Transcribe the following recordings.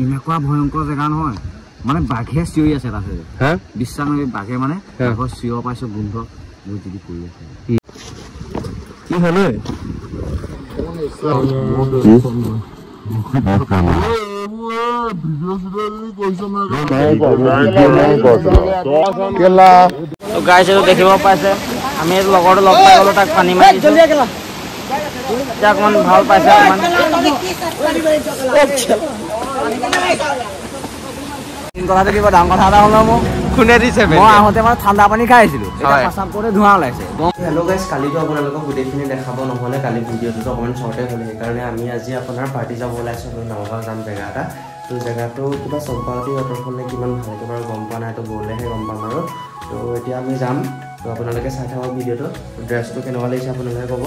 এনেকুৱা ভয়ংকৰ জেগা নহয় মানে বাঘে চিঞৰি আছে তাতে হা বিশ্বাস নহয় বাঘে মানে বাঘৰ চিঞৰ পাইছো গোন্ধ যদি পৰি আছে কি হলে দেখিব পাইছে আমি লগৰটো লগ পাই গলো তাক পানী মাৰি অকমান ভাল পাইছে অকমান কথাটো কিবা ডাঙৰ কথা এটা হ'লে মোক কোনে দিছে মই আহোঁতে মানে ঠাণ্ডা পানী খাই আহিছিলোঁ প্ৰস্ৰাৱ কৰোঁতে ধোঁৱা ওলাইছে হেল্ল' গাইজ কালিতো আপোনালোকক গোটেইখিনি দেখাব নহ'লে কালি ভিডিঅ'টোতো অকণমান শ্বৰ্টে হ'লে সেইকাৰণে আমি আজি আপোনাৰ পাৰ্টি যাব ওলাইছোঁ নগাঁও যাম জেগা এটা তো জেগাটো কিবা চম্পাৱতী ৱাটাৰফল কিমান ভালকৈ বাৰু গম পোৱা নাই তো গ'লেহে গম পাম আৰু তো এতিয়া আমি যাম তো আপোনালোকে চাই থাকক ভিডিঅ'টো ড্ৰেছটো কেনেকুৱা লাগিছে আপোনালোকে ক'ব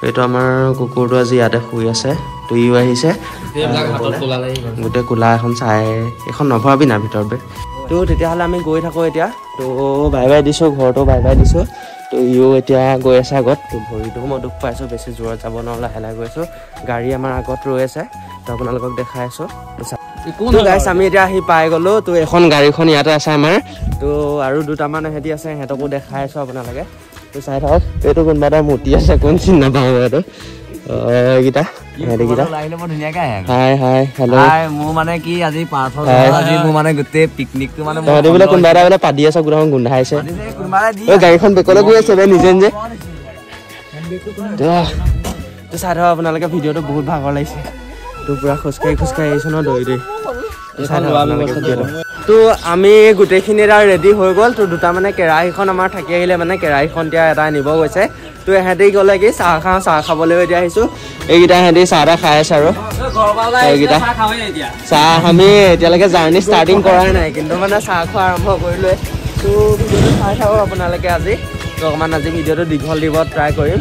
এইটো আমাৰ কুকুৰটো আজি ইয়াতে শুই আছে তো ইও আহিছে গোটেই কোলা এখন চাই এখন নভৰাবি না ভিতৰত তো তেতিয়াহ'লে আমি গৈ থাকোঁ এতিয়া তো বাই বাই দিছোঁ ঘৰটো বাই বাই দিছোঁ তো ইও এতিয়া গৈ আছে আগত তো ভৰিটো মই দুখ পাইছোঁ বেছি জোৰত যাব নোৱাৰে লাহে লাহে গৈ আছোঁ গাড়ী আমাৰ আগত ৰৈ আছে তো আপোনালোকক দেখাই আছোঁ গাইছ আমি এতিয়া আহি পাই গ'লোঁ তো এখন গাড়ীখন ইয়াতে আছে আমাৰ তো আৰু দুটামান এহেঁতি আছে সিহঁতকো দেখাই আছোঁ আপোনালোকে তো চাই থাকক এইটো কোনোবা এটা মূৰ্তি আছে কোন চিনি নাপাওঁ এইটো এইকেইটা হাই হাই হেল্ল' মোৰ মানে কি আজি আজি মোৰ মানে গোটেই পিকনিকটো মানে বোলে কোনোবা এটা বোলে পাতি আছে গোটেইখন গোন্ধাইছে গাড়ীখন বেকলৈ গৈ আছে নিজে নিজে তো চাই থাকক আপোনালোকে ভিডিঅ'টো বহুত ভাগৰ লাগিছে তো পুৰা খোজকাঢ়ি আহিছোঁ ন দৌৰি দৌৰি তো আমি গোটেইখিনি এটা ৰেডি হৈ গ'ল তো দুটা মানে কেৰাহীখন আমাৰ থাকি আহিলে মানে কেৰাহীখন এতিয়া এটা নিব গৈছে তো এহেঁতি গ'লে কি চাহ খাওঁ চাহ খাবলৈ এতিয়া আহিছোঁ এইকেইটা এহেঁতি চাহ এটা খাই আছে আৰু এইকেইটা চাহ আমি এতিয়ালৈকে জাৰ্ণি ষ্টাৰ্টিং কৰাই নাই কিন্তু মানে চাহ খোৱা আৰম্ভ কৰিলোৱে তো ভিডিঅ'টো চাই থাকক আপোনালোকে আজি তো অকণমান আজি ভিডিঅ'টো দীঘল দিব ট্ৰাই কৰিম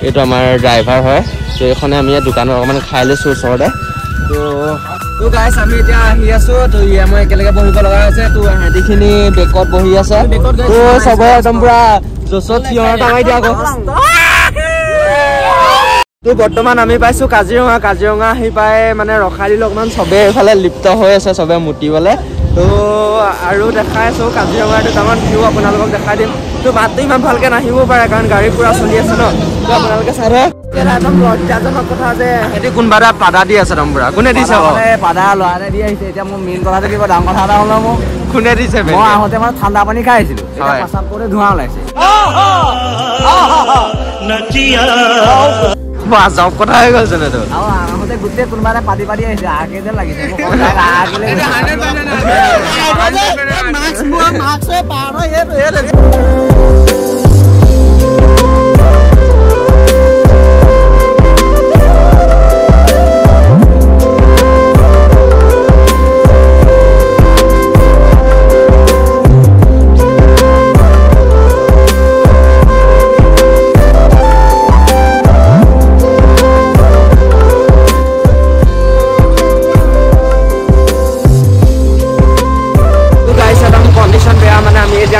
এইটো আমাৰ ড্ৰাইভাৰ হয় তো এইখনে আমি দোকানত অকণমান খাই লৈছোঁ ওচৰতে তো গাইছ আমি এতিয়া আহি আছোঁ তো মই একেলগে বহিব লগা হৈছে তো সিহঁতিখিনি বেকত বহি আছে তো চবৰে একদম পুৰা জছত থিয়ৰ টাঙাই দিয়া আকৌ তো বৰ্তমান আমি পাইছোঁ কাজিৰঙা আহি পাই মানে ৰখাই দিলোঁ অকণমান চবেই এইফালে লিপ্ত হৈ আছে চবে মুতিবলৈ তো আৰু দেখাই আছোঁ কাজিৰঙাৰ দুটামান ভিউ আপোনালোকক দেখাই দিম তো মাতটো ইমান ভালকৈ নাহিব পাৰে কাৰণ গাড়ী পুৰা চলি আছে ন তো আপোনালোকে চাই থাকক একদম লজ্জাজনক কথা যে সিহঁতি কোনোবা এটা পাদা দি আছে একদম পুৰা কোনে দিছে পাদা ল'ৰাতে দি আহিছে এতিয়া মোৰ মেইন কথাটো কিবা ডাঙৰ কথা এটা হ'লে মোক কোনে দিছে মই আহোঁতে মানে ঠাণ্ডা পানী খাই আহিছিলোঁ প্ৰস্ৰাৱ কৰোঁতে ধোঁৱা ওলাইছে জব কথা হৈ গ'ল জানো আৰু আহোঁতে গোটেই কোনোবা এটা পাতি পাতি আহিছে আগে যেন লাগিছে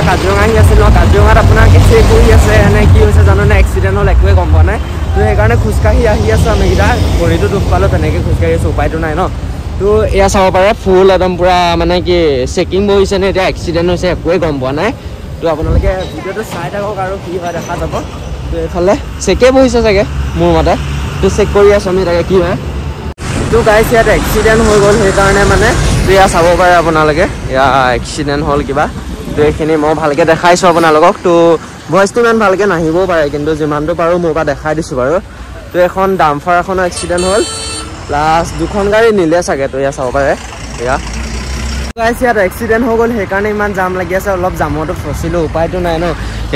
কাজিৰঙা আহি আছিল ন কাজিৰঙাত আপোনাৰ কেছে কৰি আছে এনে কি হৈছে জানো নে এক্সিডেণ্ট হ'ল একোৱে গম পোৱা নাই তো সেইকাৰণে খোজকাঢ়ি আহি আছোঁ আমিকেইটা ভৰিটো দুখ পালোঁ তেনেকৈ খোজকাঢ়ি আছোঁ উপায়টো নাই ন তো এয়া চাব পাৰে ফুল একদম পূৰা মানে কি চেকিং বহিছে নে এতিয়া এক্সিডেণ্ট হৈছে একোৱে গম পোৱা নাই তো আপোনালোকে ভিডিঅ'টো চাই থাকক আৰু কি হয় দেখা যাব তো এইফালে চেকে বহিছে চাগে মোৰ মতে তো চেক কৰি আছোঁ আমি তাকে কি হয় তো গাইছ ইয়াত এক্সিডেণ্ট হৈ গ'ল সেইকাৰণে মানে তো এয়া চাব পাৰে আপোনালোকে এয়া এক্সিডেণ্ট হ'ল কিবা তো এইখিনি মই ভালকৈ দেখাইছোঁ আপোনালোকক তো ভইচটো ইমান ভালকৈ নাহিবও পাৰে কিন্তু যিমানটো পাৰোঁ মোৰ পৰা দেখাই দিছোঁ বাৰু তো এখন ডাম্পাৰ এখনৰ এক্সিডেণ্ট হ'ল প্লাছ দুখন গাড়ী নিলে চাগে তো এয়া চাব পাৰে এয়া গাইছ ইয়াত এক্সিডেণ্ট হৈ গ'ল সেইকাৰণে ইমান জাম লাগি আছে অলপ জামতো ফচিলোঁ উপায়টো নাই ন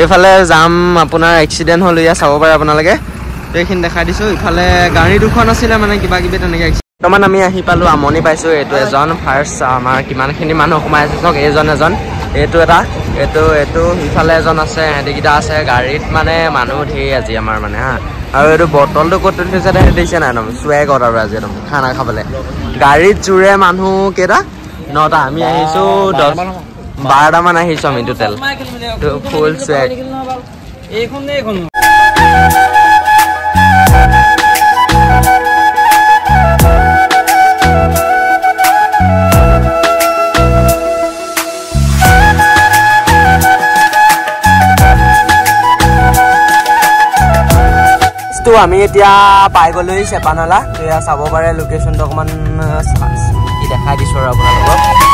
এইফালে জাম আপোনাৰ এক্সিডেণ্ট হ'ল এয়া চাব পাৰে আপোনালোকে তো এইখিনি দেখাই দিছোঁ ইফালে গাড়ী দুখন আছিলে মানে কিবা কিবি তেনেকৈ বৰ্তমান আমি আহি পালোঁ আমনি পাইছোঁ এইটো এজন ফাৰ্ষ্ট আমাৰ কিমানখিনি মানুহ সোমাই আছে চাওক এজন এইটো এটা এইটো ইফালে এজন আছে সিহঁতিকেইটা আছে গাড়ীত মানে মানুহ ধেৰ আজি আমাৰ মানে হা আৰু এইটো বটলটো ক'ত থৈছে দেখিছে নাই একদম চুৱেগত আৰু আজি একদম খানা খাবলৈ গাড়ীত জোৰে মানুহ কেইটা 9টা আমি আহিছোঁ 12টামান আহিছোঁ আমি টোটেল তো ফুল চুৱেগ আমি এতিয়া পাই গ'লোহি চেপানলা তো এয়া চাব পাৰে লোকেশ্যনটো অকণমান কি দেখাই দিছোঁ আৰু আপোনালোকক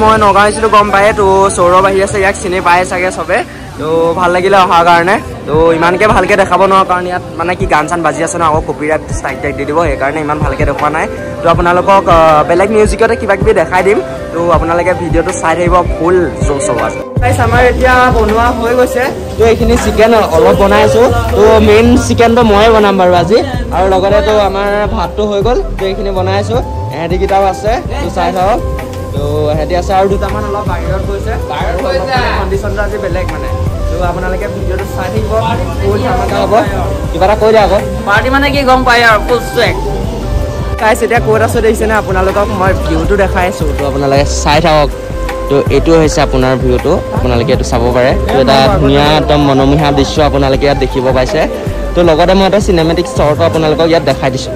মই নগাঁও আহিছিলোঁ গম পায়ে তো সৌৰভ আহি আছে ইয়াক চিনি পায়ে চাগে চবে তো ভাল লাগিলে অহাৰ কাৰণে তো ইমানকৈ ভালকৈ দেখাব নোৱাৰোঁ কাৰণ ইয়াত মানে কি গান চান বাজি আছে ন আকৌ কপিৰাইট ষ্ট্ৰাইক টাইক দি দিব সেইকাৰণে ইমান ভালকৈ দেখুওৱা নাই তো আপোনালোকক বেলেগ মিউজিকতে কিবা কিবি দেখাই দিম তো আপোনালোকে ভিডিঅ'টো চাই থাকিব ফুল জ'চ হ'ব আছে আমাৰ এতিয়া বনোৱা হৈ গৈছে তো এইখিনি চিকেন অলপ বনাই আছোঁ তো মেইন চিকেনটো ময়ে বনাম বাৰু আজি আৰু লগতে তো আমাৰ ভাতটো হৈ গ'ল তো এইখিনি বনাই আছোঁ এহেঁতিকেইটাও আছে তো চাই থাকক তো হেঁতি আছে আৰু দুটামান অলপ বাহিৰত গৈছে কণ্ডিশ্যনটো আজি বেলেগ মানে তো আপোনালোকে ভিডিঅ'টো চাই থাকিব ফুল ধামাকা হ'ব কিবা এটা কৈ দিয়ে আকৌ পাৰ্টি মানে কি গম পায় আৰু ফুল চেক গাইছ এতিয়া ক'ত আছোঁ দেখিছেনে আপোনালোকক মই ভিউটো দেখাই আছোঁ তো আপোনালোকে চাই থাকক তো এইটো হৈছে আপোনাৰ ভিউটো আপোনালোকে এইটো চাব পাৰে তো এটা ধুনীয়া একদম মনোমোহা দৃশ্য আপোনালোকে ইয়াত দেখিব পাইছে তো লগতে মই এটা চিনেমেটিক শ্বৰ্টো আপোনালোকক ইয়াত দেখাই দিছোঁ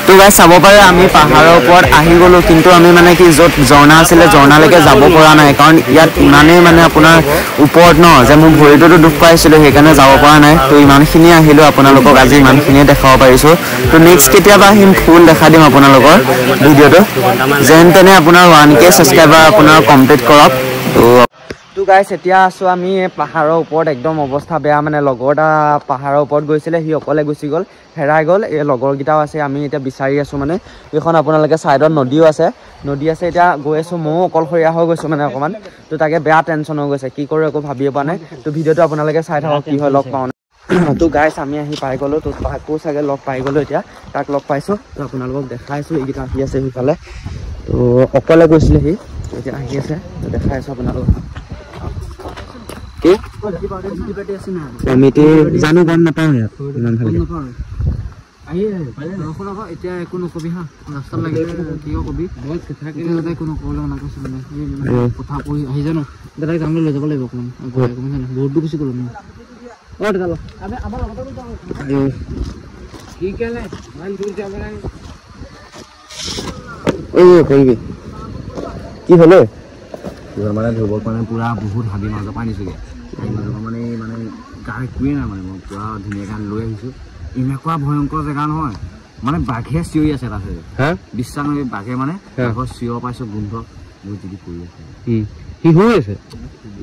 তো গাইছ চাব পাৰে আমি পাহাৰৰ ওপৰত আহি গ'লোঁ কিন্তু আমি মানে কি য'ত ঝৰ্ণা আছিলে ঝৰ্ণালৈকে যাব পৰা নাই কাৰণ ইয়াত ইমানেই মানে আপোনাৰ ওপৰত ন যে মোৰ ভৰিটোতো দুখ পাইছিলোঁ সেইকাৰণে যাব পৰা নাই তো ইমানখিনি আহিলোঁ আপোনালোকক আজি ইমানখিনিয়ে দেখাব পাৰিছোঁ তো নেক্সট কেতিয়াবা আহিম ফুল দেখাই দিম আপোনালোকৰ ভিডিঅ'টো যেন তেনে আপোনাৰ 1K ছাবস্ক্ৰাইবাৰ আপোনাৰ কমপ্লিট কৰক তো গাইছ এতিয়া আছোঁ আমি পাহাৰৰ ওপৰত একদম অৱস্থা বেয়া মানে লগৰ এটা পাহাৰৰ ওপৰত গৈছিলে সি অকলে গুচি গ'ল হেৰাই গ'ল এই লগৰকেইটাও আছে আমি এতিয়া বিচাৰি আছোঁ মানে এইখন আপোনালোকে ছাইডত নদীও আছে নদী আছে এতিয়া গৈ আছোঁ ময়ো অকলশৰীয়া হৈ গৈছোঁ মানে অকণমান তো তাকে বেয়া টেনশ্যন হৈ গৈছে কি কৰোঁ একো ভাবিয়ে পোৱা নাই তো ভিডিঅ'টো আপোনালোকে চাই থাকক কি হয় লগ পাওঁ তো গাইছ আমি আহি পাই গ'লোঁ তো তাকো চাগে লগ পাই গ'লোঁ এতিয়া তাক লগ পাইছোঁ তো আপোনালোকক দেখাইছোঁ এইকেইটা আহি আছে সিফালে তো অকলে গৈছিলে সি এতিয়া আহি আছে তো দেখাই আছোঁ আপোনালোকক কমিটি জানো গম নাপাওঁ ইয়াত ইমান ভালকৈ এতিয়া একো নকবি হা ৰাস্তাত লাগিলে কিয় কবি একো নকবলৈ মানা কৈছে মানে কথা কৈ আহি জানো দাদাক যামলৈ লৈ যাব লাগিব অকণমান বহুত দূৰ গুচি গ'লো কি হ'লে মানে ধৰিব মানে পুৰা বহুত হাবি মাজৰ পৰা আনিছোঁগৈ হাবি মাজৰ পৰা মানে গা একোৱেই নাই মানে মই পুৰা ধুনীয়াকৈ লৈ আহিছোঁ এনেকুৱা ভয়ংকৰ জেগা নহয় মানে বাঘে চিঞৰি আছে তাতে বিশ্বাস নহয় বাঘে মানে বাঘৰ চিঞৰ পাইছোঁ গোন্ধ বহুত যদি পৰি আছে সি হৈ আছে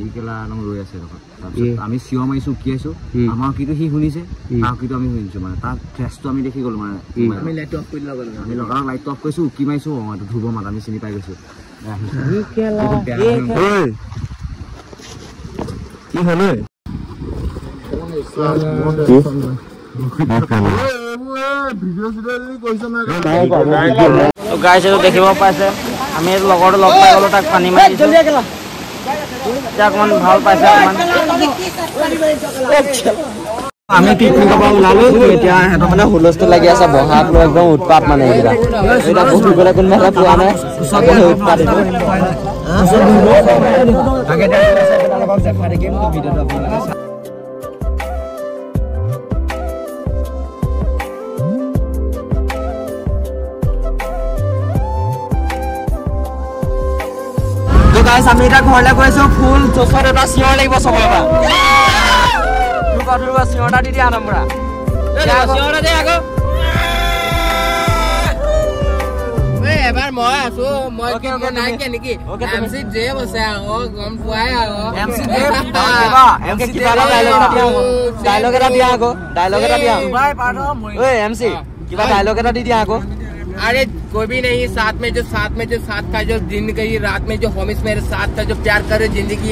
এই কেলা একদম ৰৈ আছে তাৰপিছত আমি চিঞৰ মাৰিছোঁ উকিয়াইছোঁ আমাৰ কিন্তু সি শুনিছে তাৰ কিন্তু আমি শুনিছোঁ মানে তাৰ ফ্ৰেছটো আমি দেখি গ'লোঁ মানে আমি লাইটটো অফ কৰি আমি লগাওঁ লাইটটো অফ কৰিছোঁ উকি মাৰিছোঁ এইটো ধুব মাত আমি চিনি পাই গৈছোঁ কি হ'লে গাইছ দেখিব পাইছে আমি লগৰটো লগ পাই গ'লোঁ তাক পানী মাৰি দিছোঁ এতিয়া অকণমান ভাল পাইছে অকণমান আমি পিকনিকৰ পৰা ওলালোঁ এতিয়া সিহঁতৰ মানে হুলস্থুল লাগি আছে বহাগ লৈ একদম উৎপাত মানে এইকেইটা বহিবলৈ কোনোবা এটা পোৱা নাই উৎপাত গাইছ আমি এতিয়া ঘৰলৈ গৈছোঁ ফুল জোচত এটা চিঞৰ লাগিব চবৰে পৰা চিঞৰটা দি দিয়া নমৰা চিঞৰটা দে আকৌ এবাৰ মই আছো মই কি নাই কে নেকি এমসি জে বসে আও গম পোৱাই আও এমসি জে এমসি কিবা ডায়লগ এটা দিয়া আগো ডায়লগ এটা দিয়া ভাই পাঠো ওই এমসি কিবা ডায়লগ এটা দি দিয়া আগো अरे कोई भी नहीं साथ में जो साथ का जो दिन गई रात में जो होमिस मेरे साथ का जो प्यार करे जिंदगी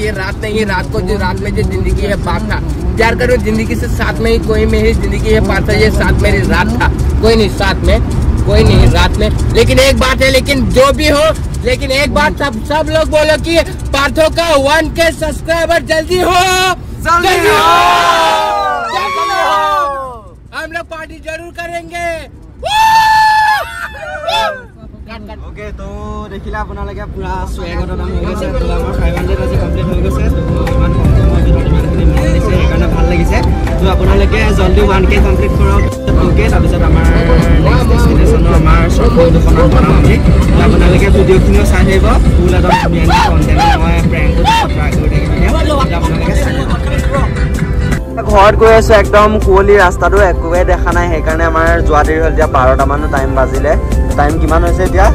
ये रात नहीं है रात को जो रात में जो जिंदगी है बात था प्यार करो जिंदगी से साथ में ही कोई मेरी जिंदगी है पार्थ ये साथ मेरी रात था कोई नहीं साथ में कोई नहीं रात में लेकिन एक बात है लेकिन जो भी हो लेकिन एक बात सब लोग बोलो कि पार्थो का 1K सब्सक्राइबर जल्दी हो हम लोग पार्टी जरूर करेंगे ओके तो देखिला আপোনালোকে পুৰা স্ৱেগত নাম হৈ গৈছে তো আমাৰ 500 আজি কমপ্লিট হৈ গৈছে তো ইমান কমপ্লিট মন দিছে সেইকাৰণে ভাল লাগিছে তো আপোনালোকে জলদি 1K কমপ্লিট কৰক ওকে তাৰপিছত আমাৰ নেক্সট ডেস্টিনেশ্যন আমাৰ সফল দোকানত বনাম আমি তো আপোনালোকে ভিডিঅ'খিনিও চাই থাকিব ফুল এটা ধুনীয়া কন্টেন্ট মই প্ৰেংক ট্ৰাই কৰি থাকিম আপোনালোকে চাই থাকিব ঘৰত গৈ আছো একদম কুৱলী ৰাস্তাটো একোৱে দেখা নাই সেইকাৰণে আমাৰ যোৱা দেৰি হ'ল এতিয়া 12টা মান টাইম বাজিলে টাইম কিমান হৈছে এতিয়া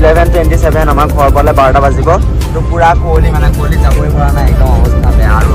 11:27 আমাৰ ঘৰ পালে 12টা বাজিব তো পুৰা কুৱলী মানে কুৱলী যাবই পৰা নাই একদম অৱস্থা বেয়া আৰু